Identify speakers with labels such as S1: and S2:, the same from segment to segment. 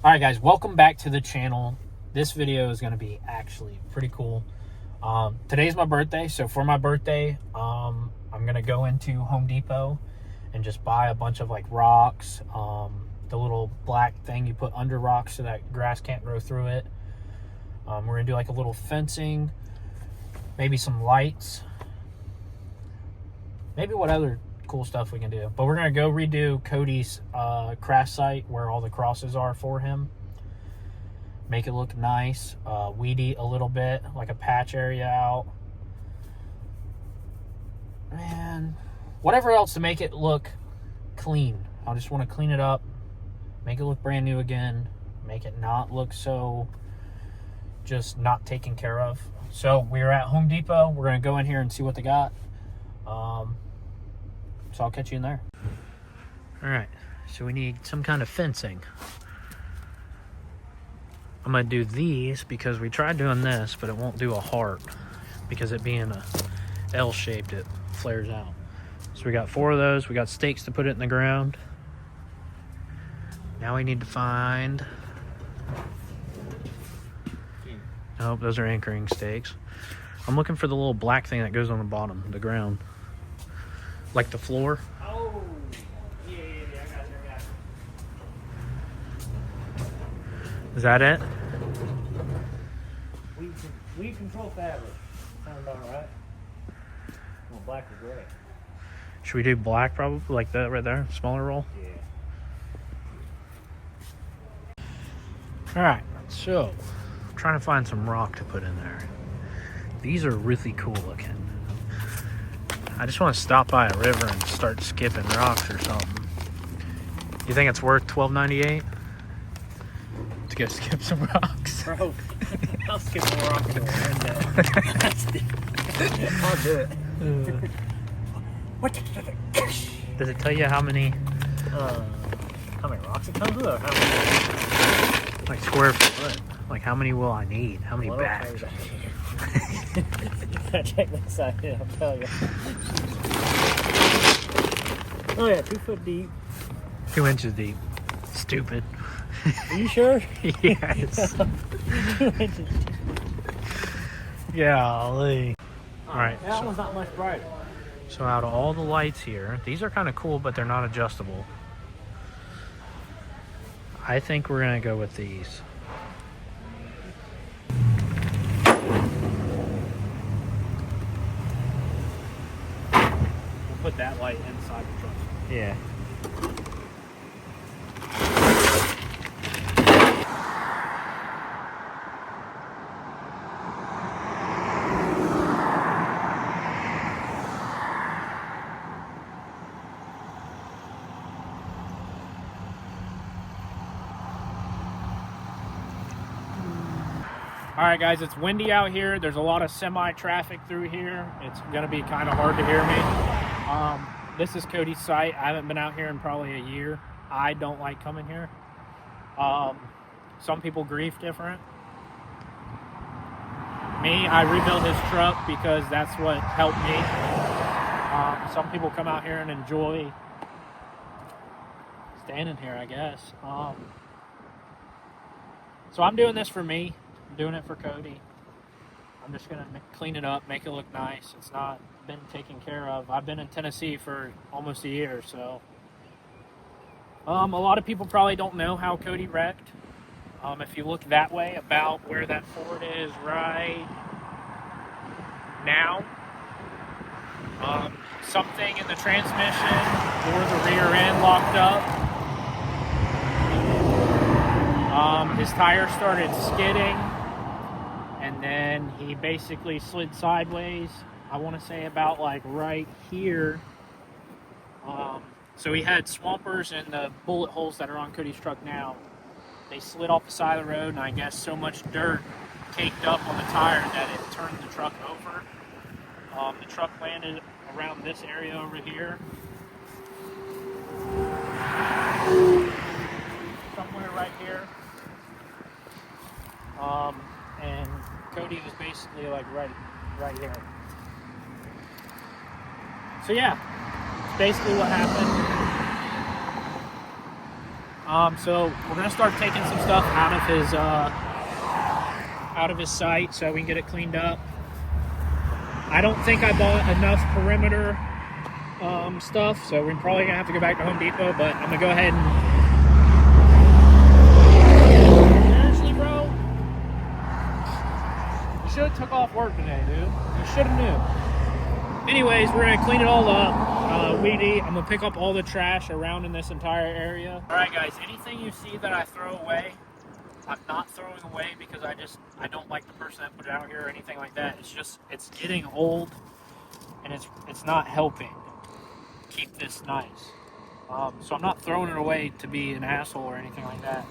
S1: Alright guys, welcome back to the channel. This video is going to be actually pretty cool. Today's my birthday, so for my birthday, I'm going to go into Home Depot and just buy a bunch of like rocks, the little black thing you put under rocks so that grass can't grow through it. We're going to do like a little fencing, maybe some lights, maybe what other cool stuff we can do. But we're going to go redo Kodie's craft site where all the crosses are for him. Make it look nice, weed eat a little bit, like a patch area out. And whatever else to make it look clean. I just want to clean it up, make it look brand new again, make it not look so just not taken care of. So we're at Home Depot. We're going to go in here and see what they got. So I'll catch you in there. All right, so we need some kind of fencing. I'm gonna do these because we tried doing this, but it won't do a heart because it being a L-shaped, it flares out. So we got 4 of those. We got stakes to put it in the ground. Now we need to find, oh, those are anchoring stakes. I'm looking for the little black thing that goes on the bottom, the ground. Like the floor.
S2: Oh, yeah, I got you.
S1: Is that it?
S2: Weed control fabric. Sound about right. Well, black or gray.
S1: Should we do black probably? Like that right there? Smaller roll?
S2: Yeah.
S1: Alright, so I'm trying to find some rock to put in there. These are really cool looking. I just want to stop by a river and start skipping rocks or something. You think it's worth $12.98 to go skip some rocks?
S2: Bro, I'll skip a rock into a window. I'll do it. What?
S1: Does it tell you how many
S2: Rocks it comes with, or how many?
S1: like square foot? Like how many will I need? How many bags?
S2: Check this out here, I'll tell you. Oh yeah, 2 foot deep.
S1: 2 inches deep. Stupid.
S2: Are you sure?
S1: Yes.
S2: 2 inches deep.
S1: Golly. Alright.
S2: That one's not much brighter.
S1: So out of all the lights here, these are kind of cool, but they're not adjustable. I think we're going to go with these. We'll put that light inside the truck.
S2: Yeah.
S1: All right, guys, it's windy out here. There's a lot of semi-traffic through here. It's gonna be kind of hard to hear me. This is Kodie's site. I haven't been out here in probably a year. I don't like coming here. Some people grieve different. Me, I rebuilt his truck because that's what helped me. Some people come out here and enjoy standing here, I guess. So I'm doing this for me. I'm doing it for Kodie. I'm just gonna clean it up, make it look nice. It's not been taken care of. I've been in Tennessee for almost a year, so. A lot of people probably don't know how Kodie wrecked. If you look that way, about where that Ford is right now, something in the transmission or the rear end locked up. His tire started skidding, and then he basically slid sideways. I want to say about like right here. So he had swampers and the bullet holes that are on Kodie's truck now. They slid off the side of the road, and I guess so much dirt caked up on the tire that it turned the truck over. The truck landed around this area over here. Somewhere right here. And Kodie was basically like right here. So yeah, that's basically what happened. So we're gonna start taking some stuff out of his site so we can get it cleaned up. I don't think I bought enough perimeter stuff, so we're probably gonna have to go back to Home Depot. But I'm gonna go ahead and seriously, bro, you should have took off work today, dude. You should have knew. Anyways, we're gonna clean it all up. Weedy. I'm gonna pick up all the trash around in this entire area. All right, guys. Anything you see that I throw away, I'm not throwing away because I don't like the person that put it out here or anything like that. It's getting old, and it's not helping keep this nice. So I'm not throwing it away to be an asshole or anything like that.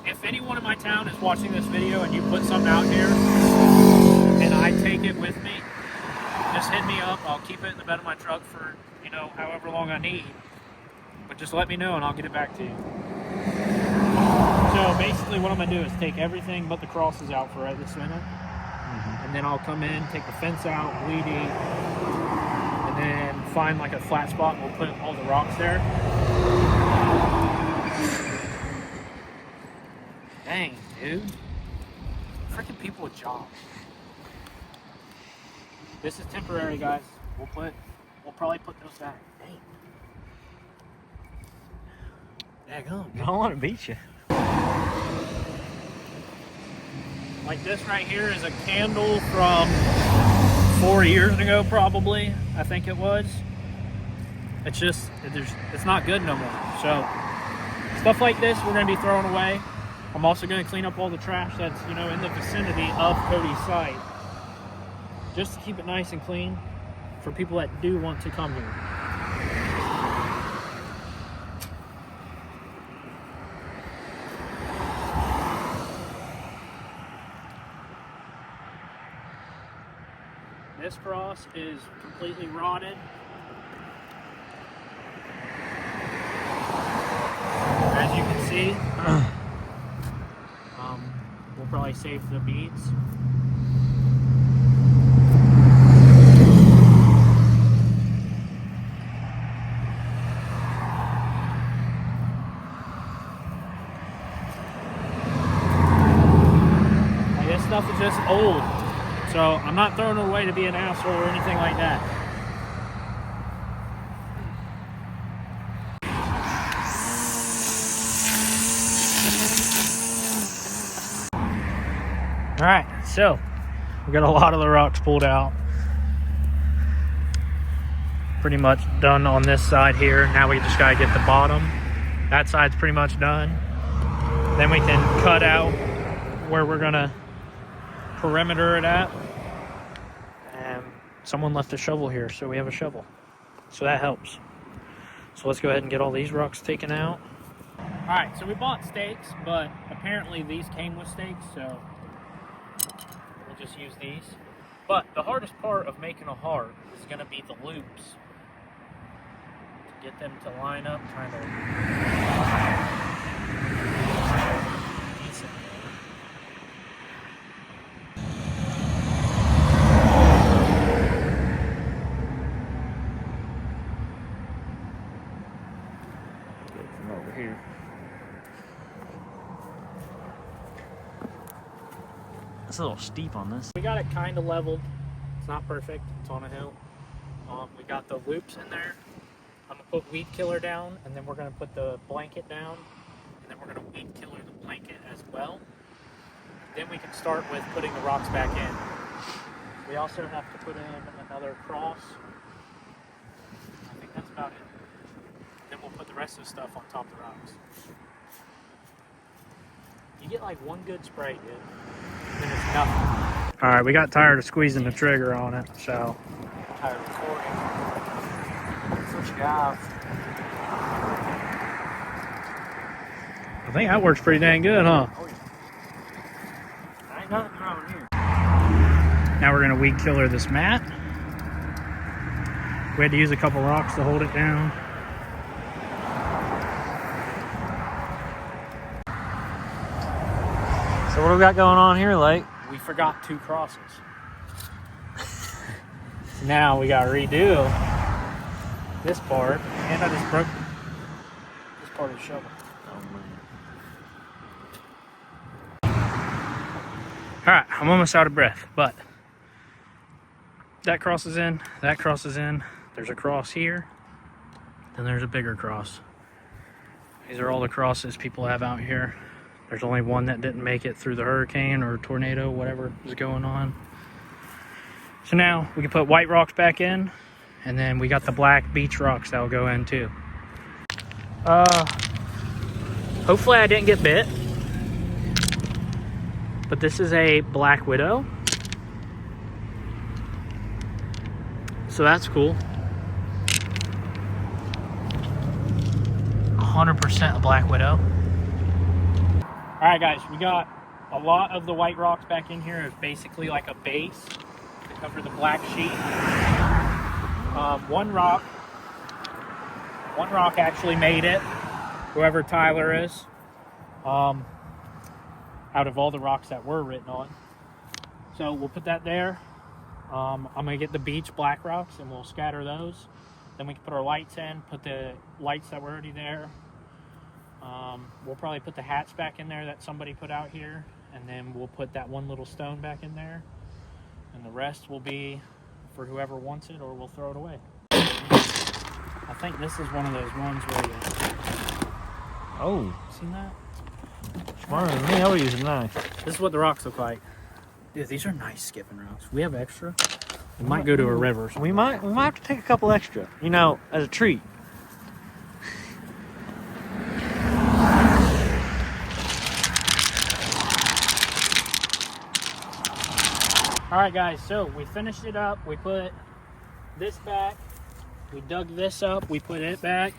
S1: If anyone in my town is watching this video and you put something out here and I take it with me, just hit me up. I'll keep it in the bed of my truck for, however long I need. But just let me know and I'll get it back to you. So basically what I'm going to do is take everything but the crosses out for right this minute. And then I'll come in, take the fence out, weed eat, and then find like a flat spot and we'll put all the rocks there. Dang, dude. Freaking people with jobs. This is temporary, guys. We'll probably put those back. Dang.
S2: I don't want to beat you.
S1: Like this right here is a candle from 4 years ago, probably. I think it was. It's not good no more. So stuff like this we're gonna be throwing away. I'm also gonna clean up all the trash that's in the vicinity of Kodie's site, just to keep it nice and clean for people that do want to come here. This cross is completely rotted. As you can see, we'll probably save the beads. This stuff is just old. So I'm not throwing it away to be an asshole or anything like that. All right, so we got a lot of the rocks pulled out. Pretty much done on this side here. Now we just gotta get the bottom. That side's pretty much done. Then we can cut out where we're gonna perimeter it at. And someone left a shovel here, so we have a shovel. So that helps. So let's go ahead and get all these rocks taken out. All right, so we bought stakes, but apparently these came with stakes, so we'll just use these. But the hardest part of making a heart is gonna be the loops. To get them to line up kind of decent.
S2: From over here. It's a little steep on this.
S1: We got it kind of leveled. It's not perfect. It's on a hill. We got the loops in there. I'm gonna put weed killer down, and then we're gonna put the blanket down, and then we're gonna weed killer the blanket as well. Then we can start with putting the rocks back in. We also have to put in another cross. I think that's about it. Then we'll put the rest of the stuff on top of the rocks. You get like one good spray, dude. And then it's nothing. All right, we got tired of squeezing the trigger on it, so.
S2: Tired of recording. That's what you got.
S1: I think that works pretty dang good, huh?
S2: Oh, yeah. Ain't nothing wrong here.
S1: Now we're gonna weed killer this mat. We had to use a couple rocks to hold it down.
S2: So what do we got going on here, Lake?
S1: We forgot 2 crosses. Now we gotta redo this part, and I just broke part of the shovel.
S2: Oh, man.
S1: All right, I'm almost out of breath, but that crosses in, that crosses in. There's a cross here, then there's a bigger cross. These are all the crosses people have out here. There's only one that didn't make it through the hurricane or tornado, whatever is going on. So now we can put white rocks back in, and then we got the black beach rocks that will go in too. Hopefully I didn't get bit, but this is a black widow. So that's cool. 100% a black widow. All right, guys, we got a lot of the white rocks back in here. It's basically like a base to cover the black sheet. One rock actually made it, whoever Tyler is, out of all the rocks that were written on. So we'll put that there. I'm gonna get the beach black rocks and we'll scatter those. Then we can put our lights in, put the lights that were already there. We'll probably put the hats back in there that somebody put out here, and then we'll put that one little stone back in there, and the rest will be for whoever wants it, or we'll throw it away. I think this is one of those ones where you...
S2: Oh,
S1: Seen that?
S2: smarter than me. I would use a knife.
S1: This is what the rocks look like. Dude, these are nice skipping rocks. We have extra. We might go to a river.
S2: We might have to take a couple extra, you know, as a treat.
S1: All right, guys, so we finished it up. We put this back. We dug this up. We put it back.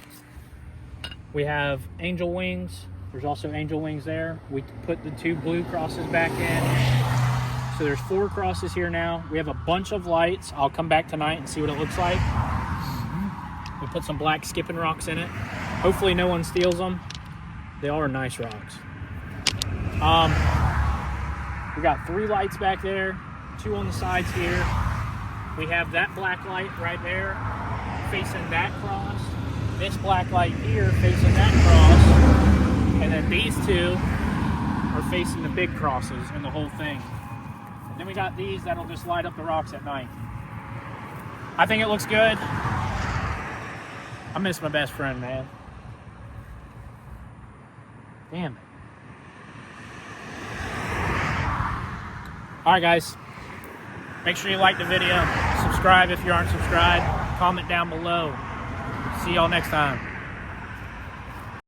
S1: We have angel wings. There's also angel wings there. We put the 2 blue crosses back in. So there's 4 crosses here now. We have a bunch of lights. I'll come back tonight and see what it looks like. We put some black skipping rocks in it. Hopefully no one steals them. They are nice rocks. We got 3 lights back there. 2 on the sides here. We have that black light right there facing that cross. This black light here facing that cross. And then these 2 are facing the big crosses and the whole thing. And then we got these that'll just light up the rocks at night. I think it looks good. I miss my best friend, man. Damn it. All right, guys. Make sure you like the video, subscribe if you aren't subscribed, comment down below. See y'all next time.